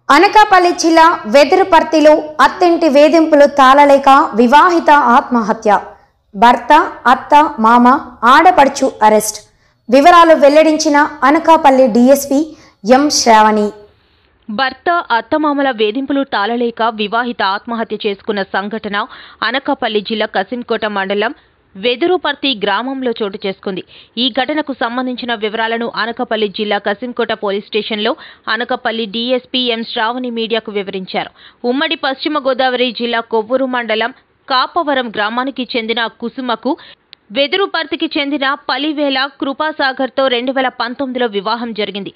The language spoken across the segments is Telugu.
అనకాపల్లి జిల్లా వెదురుపర్తిలో అత్తింటి వేధింపులు తాళలేక వివాహిత ఆత్మహత్య. భర్త, అత్త, మామ, ఆడపడుచు అరెస్ట్. వివరాలు వెల్లడించిన అనకాపల్లి డీఎస్పీ ఎం శ్రావణి. భర్త, అత్తమామల వేధింపులు తాళలేక వివాహిత ఆత్మహత్య చేసుకున్న సంఘటన అనకాపల్లి జిల్లా కసింకోట మండలం వెదురుపర్తి గ్రామంలో చోటు చేసుకుంది. ఈ ఘటనకు సంబంధించిన వివరాలను అనకాపల్లి జిల్లా కసింకోట పోలీస్ స్టేషన్లో అనకాపల్లి డీఎస్పీ ఎం శ్రావణి మీడియాకు వివరించారు. ఉమ్మడి పశ్చిమ గోదావరి జిల్లా కొవ్వూరు మండలం కాపవరం గ్రామానికి చెందిన కుసుమకు వెదురుపర్తికి చెందిన పలివేల కృపాసాగర్తో 2019లో వివాహం జరిగింది.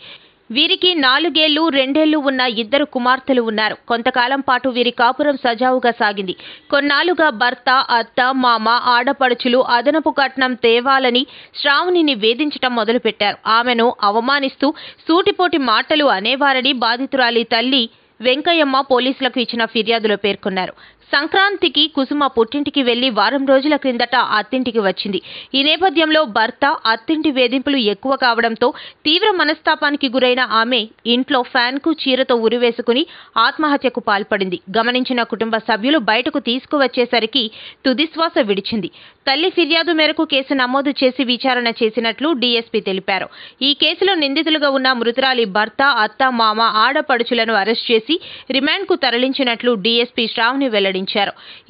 వీరికి 4 ఏళ్లు 2 ఏళ్లు ఉన్న 2 కుమార్తెలు ఉన్నారు. కొంతకాలం పాటు వీరి కాపురం సజావుగా సాగింది. కొన్నాళ్లుగా భర్త, అత్త, మామ, ఆడపడుచులు అదనపు కట్నం తేవాలని శ్రావణిని వేధించటం మొదలుపెట్టారు. ఆమెను అవమానిస్తూ సూటిపోటి మాటలు అనేవారని బాధితురాలి తల్లి వెంకయ్యమ్మ పోలీసులకు ఇచ్చిన ఫిర్యాదులో పేర్కొన్నారు. సంక్రాంతికి కుసుమ పుట్టింటికి వెళ్లి వారం రోజుల క్రిందట అత్తింటికి వచ్చింది. ఈ నేపథ్యంలో భర్త, అత్తింటి వేధింపులు ఎక్కువ కావడంతో తీవ్ర మనస్తాపానికి గురైన ఆమె ఇంట్లో ఫ్యాన్కు చీరతో ఉరివేసుకుని ఆత్మహత్యకు పాల్పడింది. గమనించిన కుటుంబ సభ్యులు బయటకు తీసుకువచ్చేసరికి తుదిశ్వాస విడిచింది. తల్లి ఫిర్యాదు మేరకు కేసు నమోదు చేసి విచారణ చేసినట్లు డీఎస్పీ తెలిపారు. ఈ కేసులో నిందితులుగా ఉన్న మృతురాలి భర్త, అత్త, మామ, ఆడపడుచులను అరెస్ట్ చేసి రిమాండ్కు తరలించినట్లు డీఎస్పీ శ్రావణి వెల్లడించారు.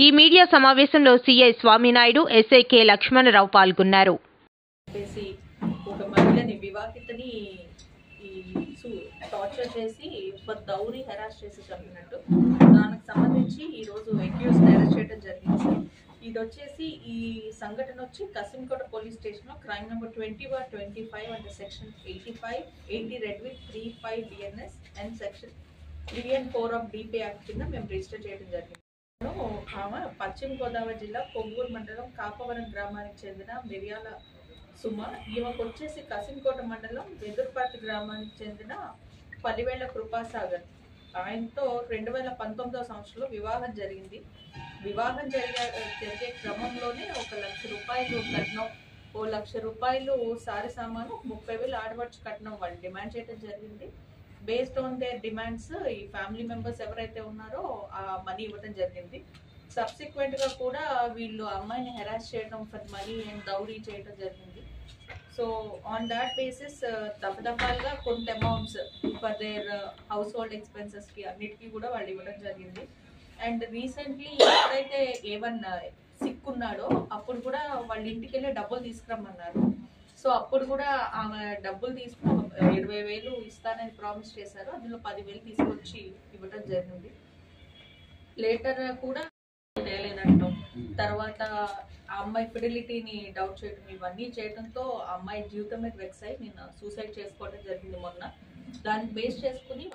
ఈ మీడియా సమావేశంలో CI Swami Naidu, SI K Lakshmanarao పాల్గొన్నారు. ఒక మహిళని వివాహితని టార్చర్ చేసి దౌరీ హెరాస్ చేసి చంపినట్టు దానికి సంబంధించి ఈ రోజు అక్యూజ్డ్ అరెస్ట్ చేయడం జరిగింది. ఇది వచ్చేసి ఈ సంఘటన వచ్చి కసింకోట పోలీస్ స్టేషన్ లో crime number 20/25 and section 85, 80 red with 35 BNS and section 3 and 4 of DP act కింద మేము రిజిస్టర్ చేయడం జరిగింది. ఆమె పశ్చిమ గోదావరి జిల్లా కొవ్వూరు మండలం కాపవరం గ్రామానికి చెందిన మిర్యాల సుమ. ఈమెకు వచ్చేసి కసింకోట మండలం వెదురుపర్తి గ్రామానికి చెందిన పలివేళ్ల కృపాసాగర్ ఆయనతో 2019వ సంవత్సరంలో వివాహం జరిగింది. వివాహం జరిగే క్రమంలోనే 1 లక్ష రూపాయలు కట్నం, 1 లక్ష రూపాయలు సారి సామాను, 30,000 ఆడవచ్చు కట్నం వాళ్ళు డిమాండ్ చేయడం జరిగింది. బేస్డ్ ఆన్ దేర్ డిమాండ్స్ ఈ ఫ్యామిలీ మెంబర్స్ ఎవరైతే ఉన్నారో ఆ మనీ ఇవ్వడం జరిగింది. సబ్సిక్వెంట్ గా కూడా వీళ్ళు అమ్మాయిని హెరాస్ చేయడం ఫర్ మనీ అండ్ దౌరీ చేయడం జరిగింది. సో ఆన్ దాట్ బేసిస్ దఫదఫాలుగా కొంత amounts for their house hold expenses కి అన్నిటికీ కూడా వాళ్ళు ఇవ్వడం జరిగింది. అండ్ రీసెంట్లీ ఎప్పుడైతే ఏమన్నా సిక్ ఉన్నాడో అప్పుడు కూడా వాళ్ళ ఇంటికి వెళ్ళి డబ్బులు తీసుకురమ్మన్నారు. సో అప్పుడు కూడా ఆమె డబ్బులు తీసుకుని 20,000 ఇస్తానని ప్రామిస్ చేశారు. అందులో 10,000 తీసుకొచ్చి ఇవ్వడం జరిగింది. లేటర్ కూడా తేలేదంటాం. తర్వాత ఆ అమ్మాయి ఫిడిలిటీని డౌట్ చేయడం, ఇవన్నీ చేయడంతో ఆ అమ్మాయి జీవితం మీద వెక్స్ అయి నేను సూసైడ్ చేసుకోవడం జరిగింది మొన్న. దాన్ని బేస్ చేసుకుని